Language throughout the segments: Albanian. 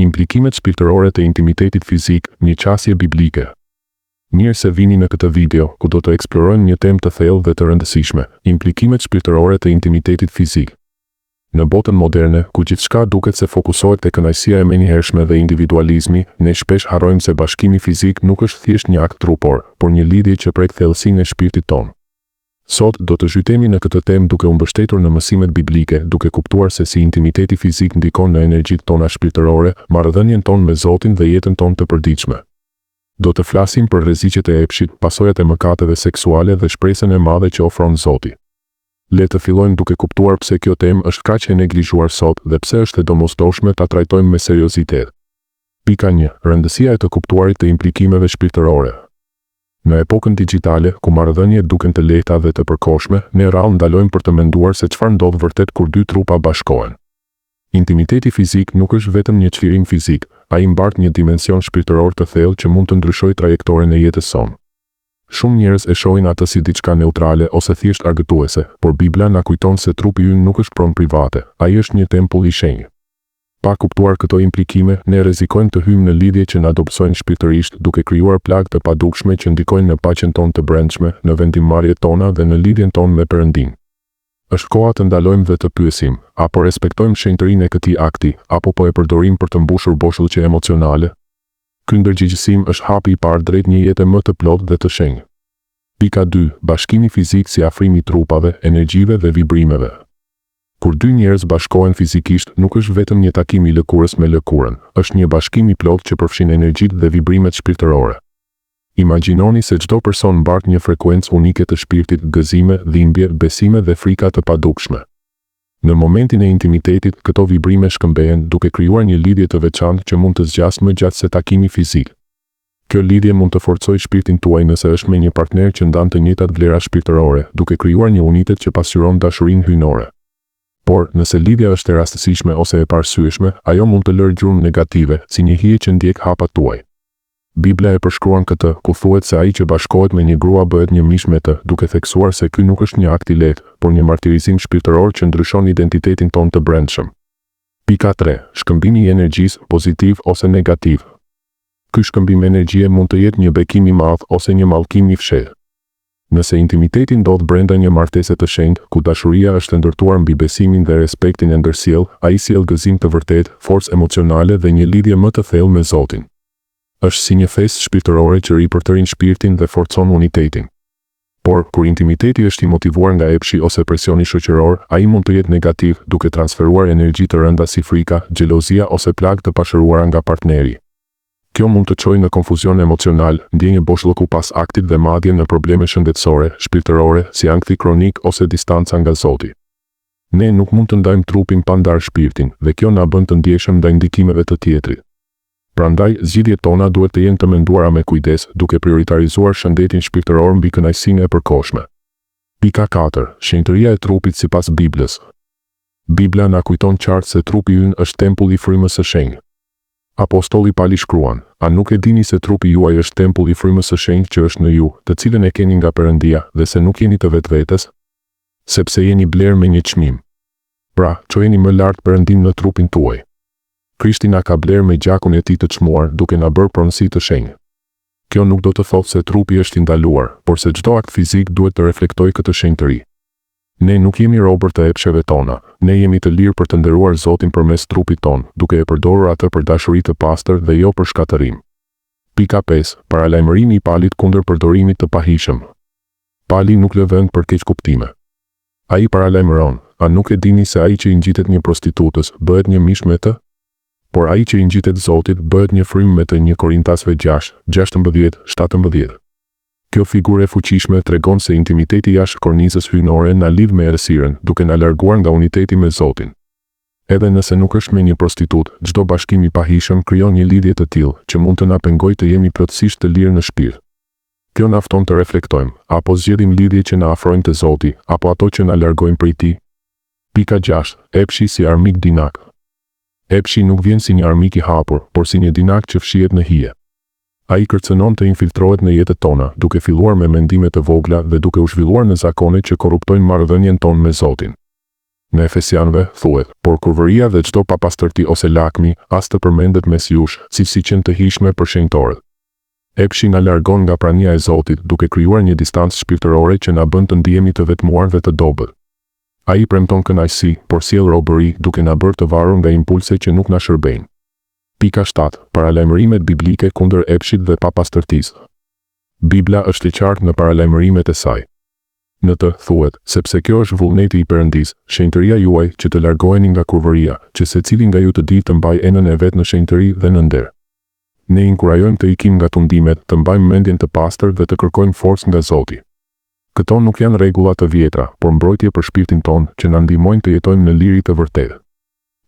Implikimet shpirtërore të intimitetit fizik, një qasje biblike. Mirë se vini në këtë video, ku do të eksplorojmë një temë të thellë dhe të rëndësishme, implikimet shpirtërore të intimitetit fizik. Në botën moderne, ku gjithçka duket se fokusohet te kënaqësia e menjëhershme dhe individualizmi, ne shpesh harrojmë se bashkimi fizik nuk është thjesht një akt trupor, por një lidhje që prek thellësinë e shpirtit tonë. Sot do të zhytemi në këtë temë duke u mbështetur në mësimet biblike, duke kuptuar se si intimiteti fizik ndikon në energjitë tona shpirtërore, marrëdhënien tonë me Zotin dhe jetën tonë të përditshme. Do të flasim për rreziqet e epshit, pasojat e mëkateve seksuale dhe shpresën e madhe që ofron Zoti. Le të fillojmë duke kuptuar pse kjo temë është kaq e neglizhuar sot dhe pse është e domosdoshme ta trajtojmë me seriozitet. Pika 1. Rëndësia e të kuptuarit të implikimeve shpirtërore. Në epokën digjitale, ku marrëdhëniet duken të lehta dhe të përkohshme, ne rrallë ndalojmë për të menduar se çfarë ndodh vërtet kur dy trupa bashkohen. Intimiteti fizik nuk është vetëm një çlirim fizik, ai mbart një dimension shpirtëror të thellë që mund të ndryshojë trajektoren e jetës sonë. Shumë njerëz e shohin atë si diçka neutrale ose thjesht argëtuese, por Bibla na kujton se trupi ynë nuk është pronë private, ai është një tempull i shenjtë. Pa kuptuar këto implikime, ne rrezikojmë të hyjmë në lidhje që na dobësojnë shpirtërisht, duke krijuar plagë të padukshme që ndikojnë në paqen tonë të brendshme, në vendimmarrjet tona dhe në lidhjen tonë me Perëndin. Është koha të ndalojmë dhe të pyesim, apo respektojmë shenjtërinë e këtij akti, apo po e përdorim për të mbushur boshllëqe emocionale? Ky ndërgjegjësim është hapi i parë drejt një jete më të plotë dhe të shenjtë. Pika 2. Bashkimi fizik si afrim i trupave, energjive dhe vibrimeve. Kur dy njerëz bashkohen fizikisht, nuk është vetëm një takim i lëkurës me lëkurën, është një bashkim i plotë që përfshin energjitë dhe vibrimet shpirtërore. Imagjinoni se çdo person mbart një frekuencë unike të shpirtit, gëzime, dhimbje, besime dhe frika të padukshme. Në momentin e intimitetit, këto vibrime shkëmbehen, duke krijuar një lidhje të veçantë që mund të zgjasë më gjatë se takimi fizik. Kjo lidhje mund të forcojë shpirtin tuaj nëse është me një partner që ndan të njëjtat vlera shpirtërore, duke krijuar një unitet që pasqyron dashurinë hyjnore. Por, nëse lidhja është e rastësishme ose e parsyeshme, ajo mund të lërë gjurmë negative, si një hije që ndjek hapat tuaj. Bibla e përshkruan këtë, ku thuhet se ai që bashkohet me një grua bëhet një mish me të, duke theksuar se ky nuk është një akt i lehtë, por një martirizim shpirtëror që ndryshon identitetin tonë të brendshëm. Pika 3. Shkëmbimi i energjisë, pozitiv ose negativ. Ky shkëmbim energjie mund të jetë një bekim i madh ose një mallkim i fshehtë. Nëse intimiteti ndodh brenda një martese të shenjtë, ku dashuria është ndërtuar mbi besimin dhe respektin e ndërsjellë, ai sjell gëzim të vërtetë, forcë emocionale dhe një lidhje më të thellë me Zotin. Është si një festë shpirtërore që ripërtërin shpirtin dhe forcon unitetin. Por, kur intimiteti është i motivuar nga epshi ose presioni shoqëror, ai mund të jetë negativ, duke transferuar energji të rënda si frika, xhelozia ose plagë të pashëruara nga partneri. Kjo mund të çojë në konfuzion emocional, ndjenjë boshllëku pas aktit dhe madje në probleme shëndetësore, shpirtërore, si ankthi kronik ose distanca nga Zoti. Ne nuk mund të ndajmë trupin pa ndarë shpirtin, dhe kjo na bën të ndjeshëm ndaj ndikimeve të tjetrit. Prandaj, zgjidhjet tona duhet të jenë të menduara me kujdes, duke prioritarizuar shëndetin shpirtëror mbi kënaqësinë e përkohshme. Pika 4. Shenjtëria e trupit sipas Biblës. Bibla na kujton qartë se trupi ynë është tempull i frymës së shenjtë. Apostolli Pali shkruan, a nuk e dini se trupi juaj është tempull i frymës së shenjtë që është në ju, të cilën e keni nga Perëndia, dhe se nuk jeni të vetvetes, sepse jeni blerë me një çmim. Pra, çojeni më lart Perëndin në trupin tuaj. Krishti na ka blerë me gjakun e tij të çmuar, duke na bërë pronësi të shenjtë. Kjo nuk do të thotë se trupi është i ndaluar, por se çdo akt fizik duhet të reflektojë këtë shenjtëri. Ne nuk jemi robër të epsheve tona, ne jemi të lirë për të nderuar Zotin përmes trupit ton, duke e përdorur atë për dashuri të pastër dhe jo për shkatërim. Pika 5. Paralajmërimi i Palit kundër përdorimit të pahishëm. Pali nuk lë vend për keq kuptime. Ai paralajmëron, a nuk e dini se ai që i ngjitet një prostitutës bëhet një mish me të? Por ai që i ngjitet Zotit bëhet një frym me të. 1 Korintasve 6:16-17. Kjo figurë e fuqishme tregon se intimiteti jashtë kornizës hyjnore na lidh me errësirën, duke na larguar nga uniteti me Zotin. Edhe nëse nuk është me një prostitut, çdo bashkim i pahishëm krijon një lidhje të tillë që mund të na pengojë të jemi plotësisht të lirë në shpirt. Kjo na fton të reflektojmë, apo zgjedhim lidhje që na afrojnë te Zoti, apo ato që na largojnë prej Tij. Pika 6. Epshi si armik dinak. Epshi nuk vjen si një armik i hapur, por si një dinak që fshihet në hije. Ai kërcënon të infiltrohet në jetët tona, duke filluar me mendime të vogla dhe duke u zhvilluar në zakone që korruptojnë marrëdhënien tonë me Zotin. Në Efesianëve thuhet, por kurvëria dhe çdo papastërti ose lakmi, as të përmendet mes jush, si qenë të hishme për shenjtorët. Epshi na largon nga prania e Zotit, duke krijuar një distancë shpirtërore që na bën të ndihemi të vetmuar dhe të dobët. Ai premton kënaqësi, por sjell robëri, duke na bërë të varur nga impulse që nuk na shërbejnë. Pika 7. Paralajmërimet biblike kundër epshit dhe papastërtisë. Bibla është e qartë në paralajmërimet e saj. Në të thuhet, sepse kjo është vullneti i Perëndisë, shenjtëria juaj që të largoheni nga kurvëria, që secili nga ju të di të mbajë enën e vet në shenjtëri dhe në nder. Ne inkurajojmë të ikim nga tundimet, të mbajmë mendjen të pastër dhe të kërkojmë forcë nga Zoti. Këto nuk janë rregulla të vjetra, por mbrojtje për shpirtin tonë që na ndihmojnë të jetojmë në liri të vërtetë.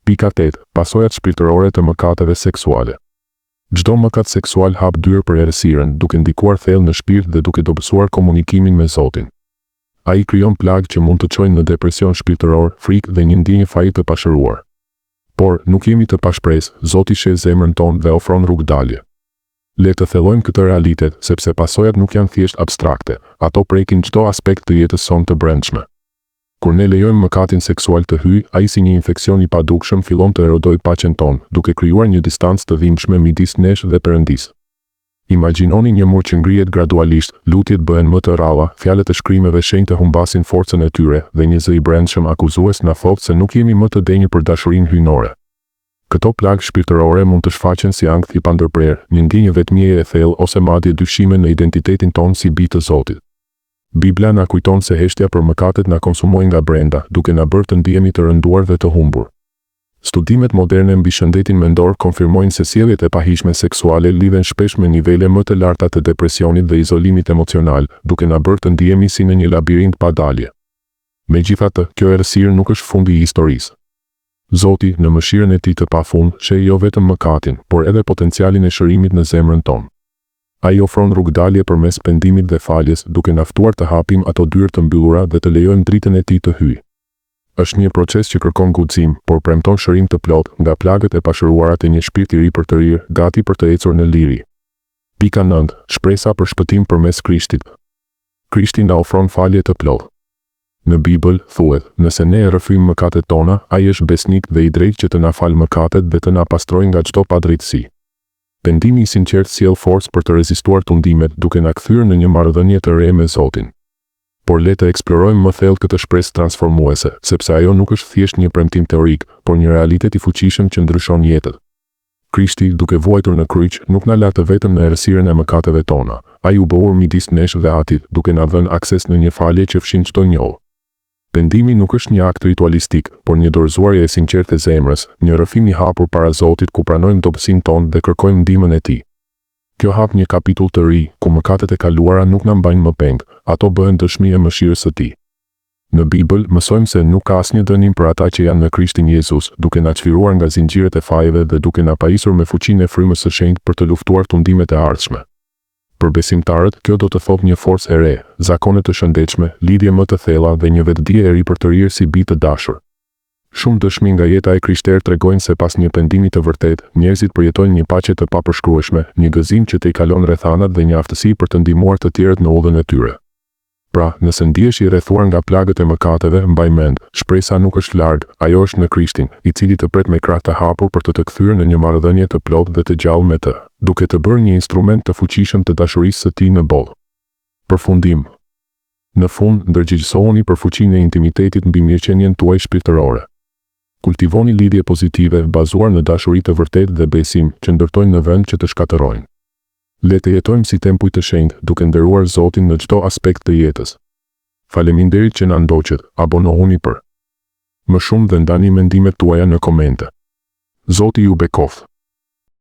Pika 8. Pasojat shpirtërore të mëkateve seksuale. Çdo mëkat seksual hap dyrë për errësirën, duke ndikuar thellë në shpirt dhe duke dobësuar komunikimin me Zotin. Ai krijon plagë që mund të çojnë në depresion shpirtëror, frikë dhe një ndjenjë faji të pashëruar. Por, nuk jemi të pashpresë, Zoti sheh zemrën tonë dhe ofron rrugë dalje. Le të thellojmë këtë realitet, sepse pasojat nuk janë thjesht abstrakte, ato prekin çdo aspekt të jetës sonë të brendshme. Kur ne lejojmë mëkatin seksual të hyjë, ai si një infeksion i padukshëm fillon të erodojë paqen tonë, duke krijuar një distancë të dhimbshme midis nesh dhe Perëndisë. Imagjinoni një mur që ngrihet gradualisht, lutjet bëhen më të rralla, fjalët e shkrimeve shenjtë humbasin forcën e tyre dhe një zë i brendshëm akuzues na thotë se nuk jemi më të denjë për dashurinë hyjnore. Këto plagë shpirtërore mund të shfaqen si ankth i pandërprer, një ndjenjë vetmieje e thellë ose madje dyshime në identitetin tonë si bijtë të Zotit. Bibla na kujton se heshtja për mëkatet na konsumojnë nga brenda, duke na bërë të ndihemi të rënduar dhe të humbur. Studimet moderne mbi shëndetin mendor konfirmojnë se sjelljet e pahishme seksuale lidhen shpesh me nivele më të larta të depresionit dhe izolimit emocional, duke na bërë të ndihemi si në një labirint pa dalje. Megjithatë, kjo errësirë nuk është fundi i historisë. Zoti, në mëshirën e tij të pafund, sheh jo vetëm mëkatin, por edhe potencialin e shërimit në zemrën tonë. Ai ofron rrugë dalje përmes pendimit dhe faljes, duke na ftuar të hapim ato dyrë të mbyllura dhe të lejojmë dritën e tij të hyjë. Është një proces që kërkon guxim, por premton shërim të plotë nga plagët e pashëruara të një shpirti i ri për të rirë, gati për të ecur në liri. Pika 9. Shpresa për shpëtim përmes Krishtit. Krishti na ofron falje të plotë. Në Bibël thuhet, nëse ne rrëfyjmë mëkatet tona, ai është besnik dhe i drejtë që të na falë mëkatet dhe të na pastrojë nga çdo padrejtësi. Pendimi i sinqert sjell forcë për të rezistuar tundimet, duke na kthyer në një marrëdhënie të re me Zotin. Por le të eksplorojmë më thellë këtë shpresë transformuese, sepse ajo nuk është thjesht një premtim teorik, por një realitet i fuqishëm që ndryshon jetët. Krishti, duke vuajtur në kryq, nuk na la të vetëm në errësirën e mëkateve tona. Ai u bë midis nesh dhe Atit, duke na dhënë akses në një falje që fshin çdo njollë. Pendimi nuk është një akt ritualistik, por një dorëzuarje e sinqertë e zemrës, një rrëfim i hapur para Zotit ku pranojmë dobësinë tonë dhe kërkojmë ndihmën e Tij. Kjo hap një kapitull të ri, ku mëkatet e kaluara nuk na mbajnë më peng, ato bëhen dëshmi e mëshirës së Tij. Në Bibël mësojmë se nuk ka asnjë dënim për ata që janë në Krishtin Jezus, duke na çliruar nga zinxhiret e fajeve dhe duke na pajisur me fuqinë e frymës së shenjtë për të luftuar tundimet e ardhshme. Për besimtarët, kjo do të thotë një forcë e re, zakone të shëndetshme, lidhje më të thella dhe një vetdije e ri për të rirë si bijtë të dashur. Shumë dëshmi nga jeta e krishterë tregojnë se pas një pendimi të vërtetë, njerëzit përjetojnë një paqe të papërshkrueshme, një gëzim që t'i kalon rrethanat dhe një aftësi për të ndihmuar të tjerët në udhën e tyre. Pra, nëse ndihesh i rrethuar nga plagët e mëkateve, mbaj mend, shpresa nuk është larg, ajo është në Krishtin, i cili të pret me krah të hapur për të kthyer në një marrëdhënie të plotë dhe të gjallë me të, duke të bërë një instrument të fuqishëm të dashurisë së Tij në botë. Përfundim. Në fund, ndërgjegjësohuni për fuqinë e intimitetit mbi mirëqenien tuaj shpirtërore. Kultivoni lidhje pozitive bazuar në dashuri të vërtetë dhe besim që ndërtojnë në vend që të shkatërrojnë. Le të jetojmë si tempuj të shenjtë, duke nderuar Zotin në çdo aspekt të jetës. Faleminderit që na ndoqët, abonohuni për më shumë dhe ndani mendimet tuaja në komente. Zoti ju bekoftë.